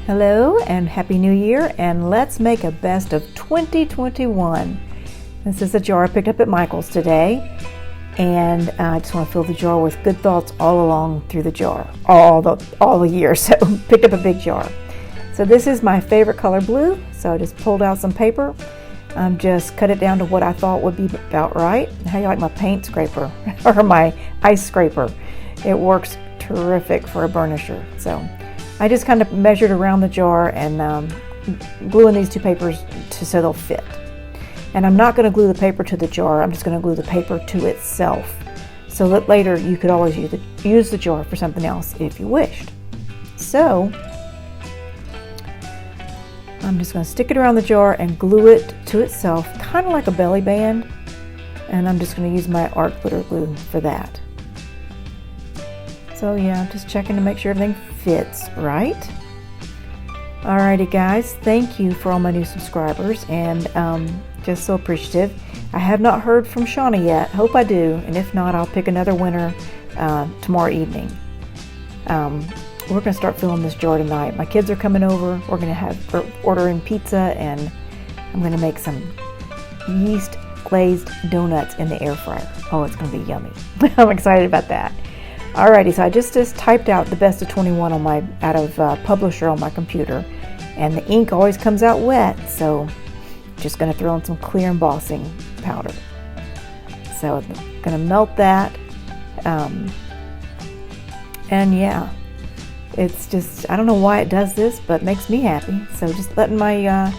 Hello and Happy New Year, and let's make a best of 2021. This is a jar I picked up at Michael's today, and I just want to fill the jar with good thoughts all along through the jar, all the year. So picked up a big jar. So this is my favorite color, blue. So I just pulled out some paper, just cut it down to what I thought would be about right. How do you like my paint scraper or my ice scraper? It works terrific for a burnisher. So I just kind of measured around the jar and gluing these two papers so they'll fit. And I'm not going to glue the paper to the jar, I'm just going to glue the paper to itself, so that later you could always use the jar for something else if you wished. So I'm just going to stick it around the jar and glue it to itself, kind of like a belly band, and I'm just going to use my art glitter glue for that. So yeah, just checking to make sure everything fits right. Alrighty guys, thank you for all my new subscribers, and just so appreciative. I have not heard from Shauna yet. Hope I do, and if not, I'll pick another winner tomorrow evening. We're going to start filling this jar tonight. My kids are coming over. We're going to ordering pizza, and I'm going to make some yeast glazed donuts in the air fryer. Oh, it's going to be yummy. I'm excited about that. Alrighty, so I just typed out the best of 21 on out of Publisher on my computer, and the ink always comes out wet, so just going to throw in some clear embossing powder. So I'm going to melt that, and yeah, it's just, I don't know why it does this, but it makes me happy. So just letting my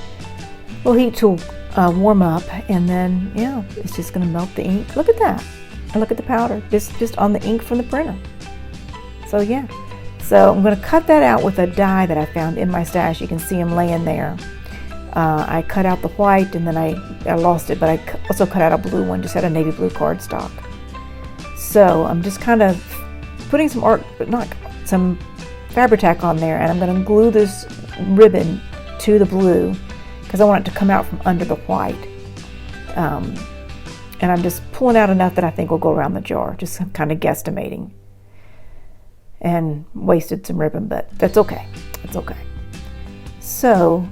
little heat tool warm up, and then yeah, it's just going to melt the ink. Look at that. And look at the powder, just on the ink from the printer. So yeah, so I'm going to cut that out with a die that I found in my stash. You can see them laying there. I cut out the white, and then I lost it, but I also cut out a blue one, just had a navy blue cardstock. So I'm just kind of putting some Fabri-Tac on there, and I'm going to glue this ribbon to the blue because I want it to come out from under the white. And I'm just pulling out enough that I think will go around the jar, just kind of guesstimating. And wasted some ribbon, but that's okay. It's okay. So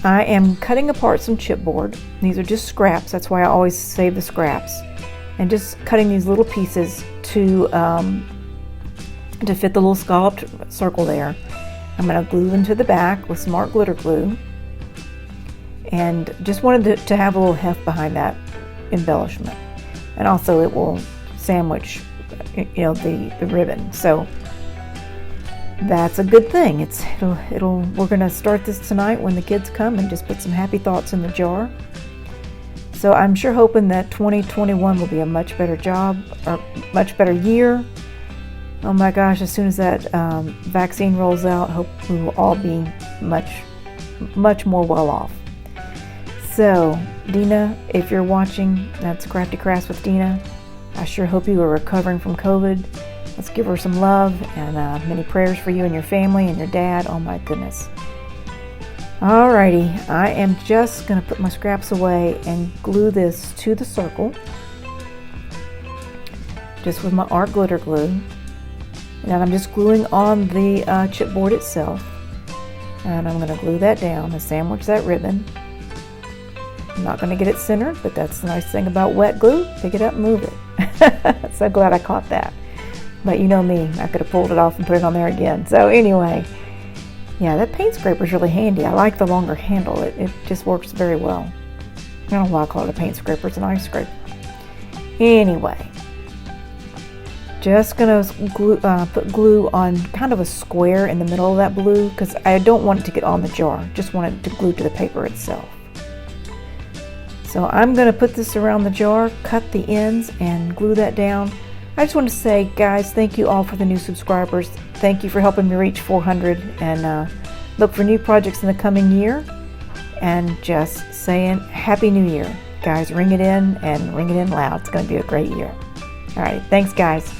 I am cutting apart some chipboard. These are just scraps. That's why I always save the scraps. And just cutting these little pieces to fit the little scalloped circle there. I'm going to glue them to the back with some art glitter glue. And just wanted to have a little heft behind that embellishment, and also it will sandwich the ribbon, so that's a good thing. We're gonna start this tonight when the kids come, and just put some happy thoughts in the jar. So I'm sure hoping that 2021 will be a much better job, or much better year. Oh my gosh, as soon as that vaccine rolls out, hope we will all be much more well off. So, Dina, if you're watching, that's Crafty Crafts with Dina. I sure hope you are recovering from COVID. Let's give her some love, and many prayers for you and your family and your dad. Oh my goodness. Alrighty, I am just going to put my scraps away and glue this to the circle, just with my art glitter glue. And I'm just gluing on the chipboard itself, and I'm going to glue that down and sandwich that ribbon. I'm not going to get it centered, but that's the nice thing about wet glue. Pick it up and move it. So glad I caught that. But you know me, I could have pulled it off and put it on there again. So anyway, yeah, that paint scraper is really handy. I like the longer handle. It just works very well. I don't know why I call it a paint scraper. It's an ice scraper. Anyway, just going to put glue on kind of a square in the middle of that blue, because I don't want it to get on the jar. Just want it to glue to the paper itself. So I'm going to put this around the jar, cut the ends, and glue that down. I just want to say, guys, thank you all for the new subscribers. Thank you for helping me reach 400, and look for new projects in the coming year. And just saying, Happy New Year. Guys, ring it in, and ring it in loud. It's going to be a great year. All right, thanks, guys.